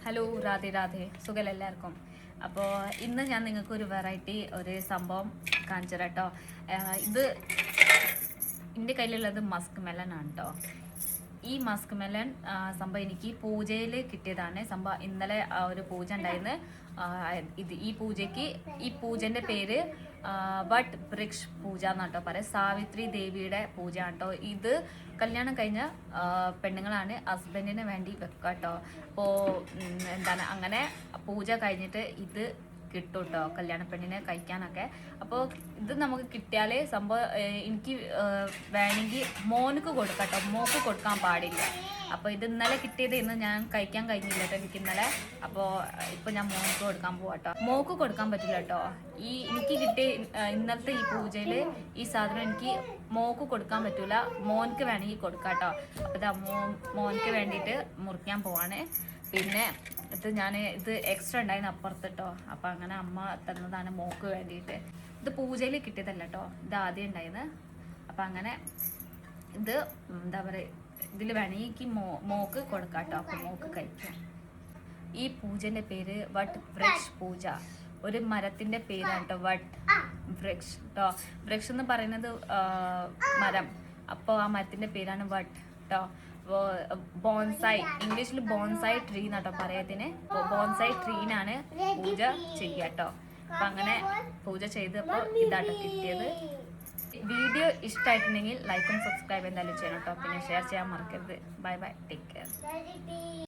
Hello Radhe Radhe സുഖം എല്ലാവർക്കും. അപ്പോൾ ഇന്ന് ഞാൻ നിങ്ങൾക്ക് ഒരു വെറൈറ്റി ഒരു സംഭവം കാണിച്ചു തരാം കേട്ടോ. ഇത് എൻ്റെ കയ്യിലുള്ളത് മസ്ക് മെലൺ ആണ് കേട്ടോ. ഈ മസ്ക് മെലൺ സംഭവം എനിക്ക് പൂജയിൽ കിട്ടിയതാണ്. സംഭവം ഇന്നലെ ഒരു പൂജ ഉണ്ടായിരുന്നു. ഈ പൂജൻ്റെ പേര് വട്ട് വൃക്ഷ പൂജ എന്നാട്ടോ പറയാം. സാവിത്രി ദേവിയുടെ പൂജ കേട്ടോ. ഇത് കല്യാണം കഴിഞ്ഞ പെണ്ണുങ്ങളാണ് ഹസ്ബൻഡിന് വേണ്ടി വെക്കുക കേട്ടോ. അപ്പോൾ എന്താണ് അങ്ങനെ പൂജ കഴിഞ്ഞിട്ട് ഇത് കിട്ടും കേട്ടോ കല്യാണ പെണ്ണിനെ കഴിക്കാനൊക്കെ. അപ്പോൾ ഇത് നമുക്ക് കിട്ടിയാൽ സംഭവം എനിക്ക് വേണമെങ്കിൽ മോനക്ക് കൊടുക്കാം കേട്ടോ, മോക്ക് കൊടുക്കാൻ പാടില്ല. അപ്പോൾ ഇത് ഇന്നലെ കിട്ടിയത് ഇന്ന് ഞാൻ കഴിക്കാൻ കഴിഞ്ഞില്ല കേട്ടോ എനിക്ക് ഇന്നലെ. അപ്പോൾ ഇപ്പോൾ ഞാൻ മോനക്ക് കൊടുക്കാൻ പോവാം കേട്ടോ. മോക്ക് കൊടുക്കാൻ പറ്റില്ല കേട്ടോ. എനിക്ക് കിട്ടിയ ഇന്നലത്തെ ഈ പൂജയിൽ ഈ സാധനം എനിക്ക് മോക്ക് കൊടുക്കാൻ പറ്റില്ല, മോനക്ക് വേണമെങ്കിൽ കൊടുക്കാം കേട്ടോ. അപ്പോൾ ഇതാ മോനക്ക് വേണ്ടിയിട്ട് മുറിക്കാൻ പോവാണ്. പിന്നെ ഇത് എക്സ്ട്രാ ഉണ്ടായിരുന്നു അപ്പുറത്ത് കേട്ടോ. അപ്പം അങ്ങനെ അമ്മ തന്നതാണ് മോക്ക് വേണ്ടിയിട്ട്. ഇത് പൂജയിൽ കിട്ടിയതല്ല കേട്ടോ, ഇത് ആദ്യം ഉണ്ടായിരുന്നു. അപ്പം അങ്ങനെ ഇത് എന്താ പറയുക, ഇതിൽ വേണമെങ്കിൽ മോക്ക് കൊടുക്കാം കേട്ടോ. അപ്പം മോക്ക് കഴിക്കാം. ഈ പൂജൻ്റെ പേര് വട്ട് വൃക്ഷ പൂജ. ഒരു മരത്തിൻ്റെ പേരാണ് കേട്ടോ, വട്ട് വൃക്ഷ കേട്ടോ. വൃക്ഷം എന്ന് പറയുന്നത് മരം. അപ്പോൾ ആ മരത്തിൻ്റെ പേരാണ് വട്ട് കേട്ടോ. ബോൺസായി, ഇംഗ്ലീഷിൽ ബോൺസായി ട്രീ എന്നാട്ടോ പറയത്തിന്. ബോൺസായി ട്രീനാണ് പൂജ ചെയ്യുക കേട്ടോ. അപ്പം അങ്ങനെ പൂജ ചെയ്തപ്പോൾ ഇതാട്ടോ കിട്ടിയത്. വീഡിയോ ഇഷ്ടമായിട്ടുണ്ടെങ്കിൽ ലൈക്കും സബ്സ്ക്രൈബ് എന്തായാലും ചെയ്യണം കേട്ടോ. പിന്നെ ഷെയർ ചെയ്യാൻ മറക്കരുത്. Bye bye, take care.